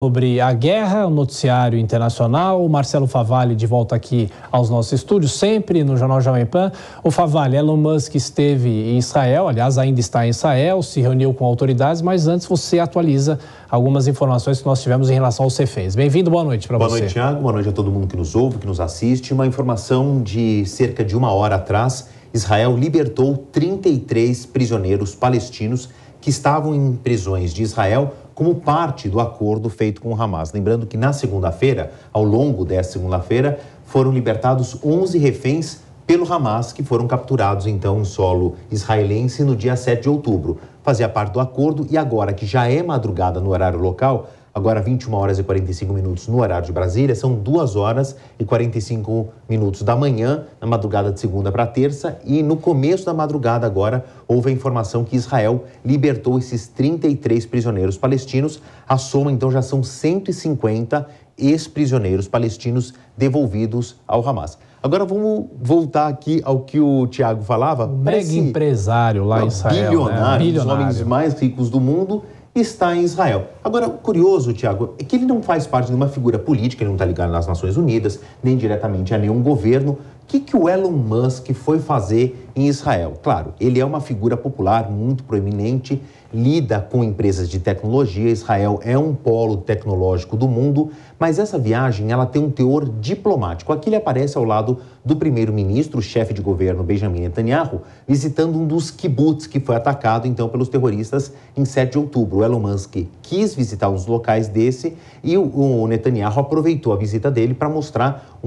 Sobre a guerra, o noticiário internacional. O Marcelo Favalli de volta aqui aos nossos estúdios, sempre no Jornal Jovem Pan. O Favalli, Elon Musk esteve em Israel, aliás, ainda está em Israel, se reuniu com autoridades, mas antes você atualiza algumas informações que nós tivemos em relação ao CFES. Bem-vindo, boa noite para você. Boa noite, Thiago. Boa noite a todo mundo que nos ouve, que nos assiste. Uma informação de cerca de uma hora atrás, Israel libertou 33 prisioneiros palestinos que estavam em prisões de Israel como parte do acordo feito com o Hamas. Lembrando que na segunda-feira, ao longo dessa segunda-feira, foram libertados 11 reféns pelo Hamas, que foram capturados então em solo israelense no dia 7 de outubro. Fazia parte do acordo e agora que já é madrugada no horário local, agora 21 horas e 45 minutos no horário de Brasília, são 2 horas e 45 minutos da manhã, na madrugada de segunda para terça, e no começo da madrugada agora houve a informação que Israel libertou esses 33 prisioneiros palestinos. A soma então já são 150 ex-prisioneiros palestinos devolvidos ao Hamas. Agora vamos voltar aqui ao que o Thiago falava. O mega empresário lá em Israel, bilionário, um dos homens mais ricos do mundo, está em Israel. Agora, o curioso, Thiago, é que ele não faz parte de uma figura política, ele não está ligado nas Nações Unidas, nem diretamente a nenhum governo. O que o Elon Musk foi fazer em Israel? Claro, ele é uma figura popular muito proeminente, lida com empresas de tecnologia, Israel é um polo tecnológico do mundo, mas essa viagem ela tem um teor diplomático. Aqui ele aparece ao lado do primeiro-ministro, o chefe de governo Benjamin Netanyahu, visitando um dos kibbutz que foi atacado então pelos terroristas em 7 de outubro. O Elon Musk quis visitar os locais desse e o Netanyahu aproveitou a visita dele para mostrar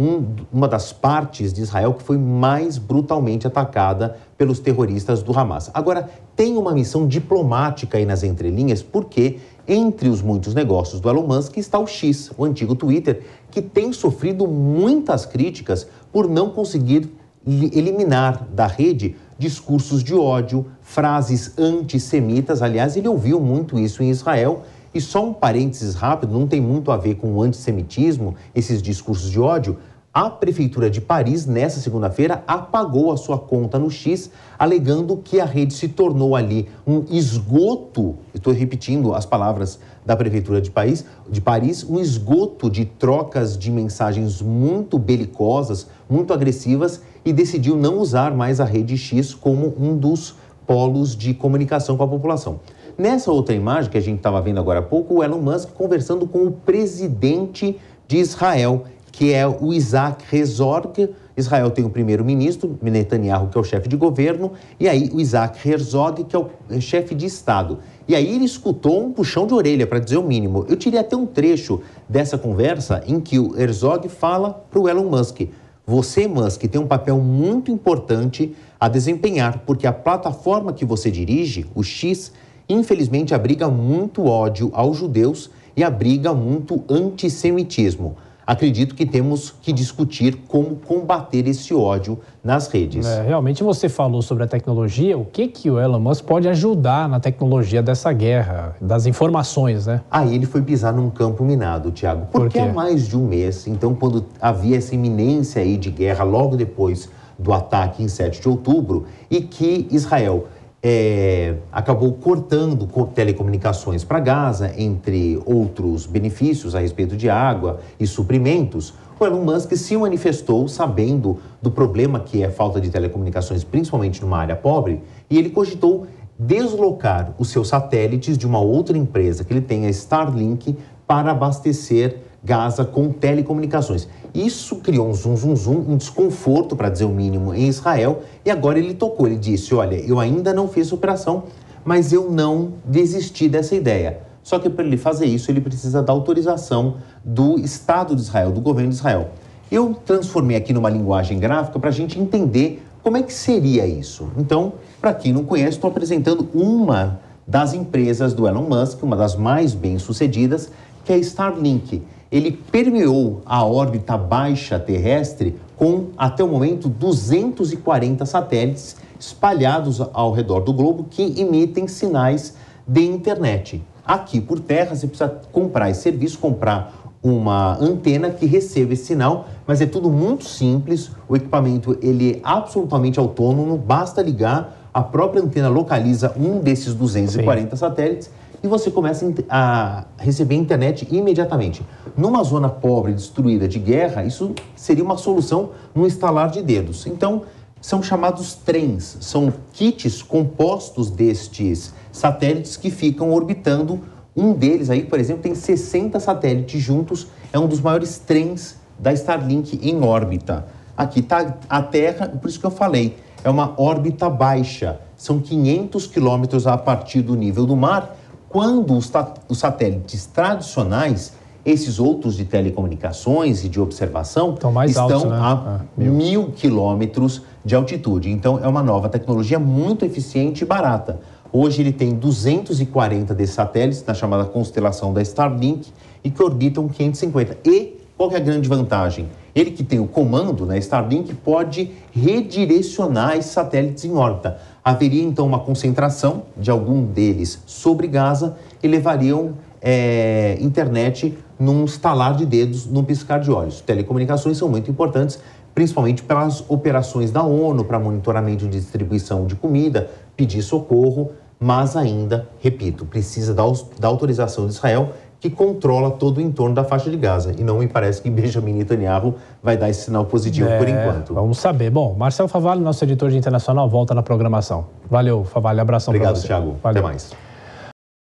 uma das partes de Israel que foi mais brutalmente atacada pelos terroristas do Hamas. Agora, tem uma missão diplomática aí nas entrelinhas, porque entre os muitos negócios do Elon Musk está o X, o antigo Twitter, que tem sofrido muitas críticas por não conseguir eliminar da rede discursos de ódio, frases antissemitas. Aliás, ele ouviu muito isso em Israel. E só um parênteses rápido, não tem muito a ver com o antissemitismo, esses discursos de ódio. A Prefeitura de Paris, nessa segunda-feira, apagou a sua conta no X, alegando que a rede se tornou ali um esgoto, estou repetindo as palavras da Prefeitura de Paris, um esgoto de trocas de mensagens muito belicosas, muito agressivas, e decidiu não usar mais a rede X como um dos polos de comunicação com a população. Nessa outra imagem que a gente estava vendo agora há pouco, o Elon Musk conversando com o presidente de Israel, que é o Isaac Herzog. Israel tem o primeiro-ministro, Netanyahu, que é o chefe de governo, e aí o Isaac Herzog, que é o chefe de Estado. E aí ele escutou um puxão de orelha, para dizer o mínimo. Eu tirei até um trecho dessa conversa em que o Herzog fala para o Elon Musk: você, Musk, tem um papel muito importante a desempenhar, porque a plataforma que você dirige, o X, infelizmente abriga muito ódio aos judeus e abriga muito antissemitismo. Acredito que temos que discutir como combater esse ódio nas redes. Realmente você falou sobre a tecnologia. O que o Elon Musk pode ajudar na tecnologia dessa guerra, das informações, né? Aí ele foi pisar num campo minado, Thiago. Porque há mais de um mês, então, quando havia essa iminência aí de guerra logo depois do ataque em 7 de outubro, e que Israel acabou cortando telecomunicações para Gaza, entre outros benefícios a respeito de água e suprimentos, o Elon Musk se manifestou sabendo do problema que é a falta de telecomunicações, principalmente numa área pobre, e ele cogitou deslocar os seus satélites de uma outra empresa que ele tem, a Starlink, para abastecer Gaza com telecomunicações. Isso criou um desconforto, para dizer o mínimo, em Israel, e agora ele tocou, ele disse: olha, eu ainda não fiz operação, mas eu não desisti dessa ideia. Só que para ele fazer isso, ele precisa da autorização do Estado de Israel, do governo de Israel. Eu transformei aqui numa linguagem gráfica para a gente entender como é que seria isso. Então, para quem não conhece, estou apresentando uma das empresas do Elon Musk, uma das mais bem-sucedidas, que é a Starlink. Ele permeou a órbita baixa terrestre com, até o momento, 240 satélites espalhados ao redor do globo que emitem sinais de internet. Aqui por terra você precisa comprar esse serviço, comprar uma antena que receba esse sinal, mas é tudo muito simples. O equipamento ele é absolutamente autônomo, basta ligar, a própria antena localiza um desses 240 satélites e você começa a receber internet imediatamente. Numa zona pobre, destruída de guerra, isso seria uma solução no estalar de dedos. Então, são chamados trens, são kits compostos destes satélites que ficam orbitando. Um deles aí, por exemplo, tem 60 satélites juntos, é um dos maiores trens da Starlink em órbita. Aqui está a Terra, por isso que eu falei, é uma órbita baixa, são 500 quilômetros a partir do nível do mar, quando os satélites tradicionais, esses outros de telecomunicações e de observação, estão a 1.000 quilômetros de altitude. Então, é uma nova tecnologia muito eficiente e barata. Hoje ele tem 240 desses satélites na chamada constelação da Starlink e que orbitam 550. E qual que é a grande vantagem? Ele que tem o comando, né, Starlink, pode redirecionar esses satélites em órbita. Haveria então uma concentração de algum deles sobre Gaza e levariam internet num estalar de dedos, num piscar de olhos. Telecomunicações são muito importantes, principalmente pelas operações da ONU, para monitoramento de distribuição de comida, pedir socorro, mas ainda, repito, precisa da autorização de Israel, que controla todo o entorno da faixa de Gaza. E não me parece que Benjamin Netanyahu vai dar esse sinal positivo por enquanto. Vamos saber. Bom, Marcelo Favalli, nosso editor de internacional, volta na programação. Valeu, Favalli. Abração para você. Obrigado, Thiago. Valeu. Até mais.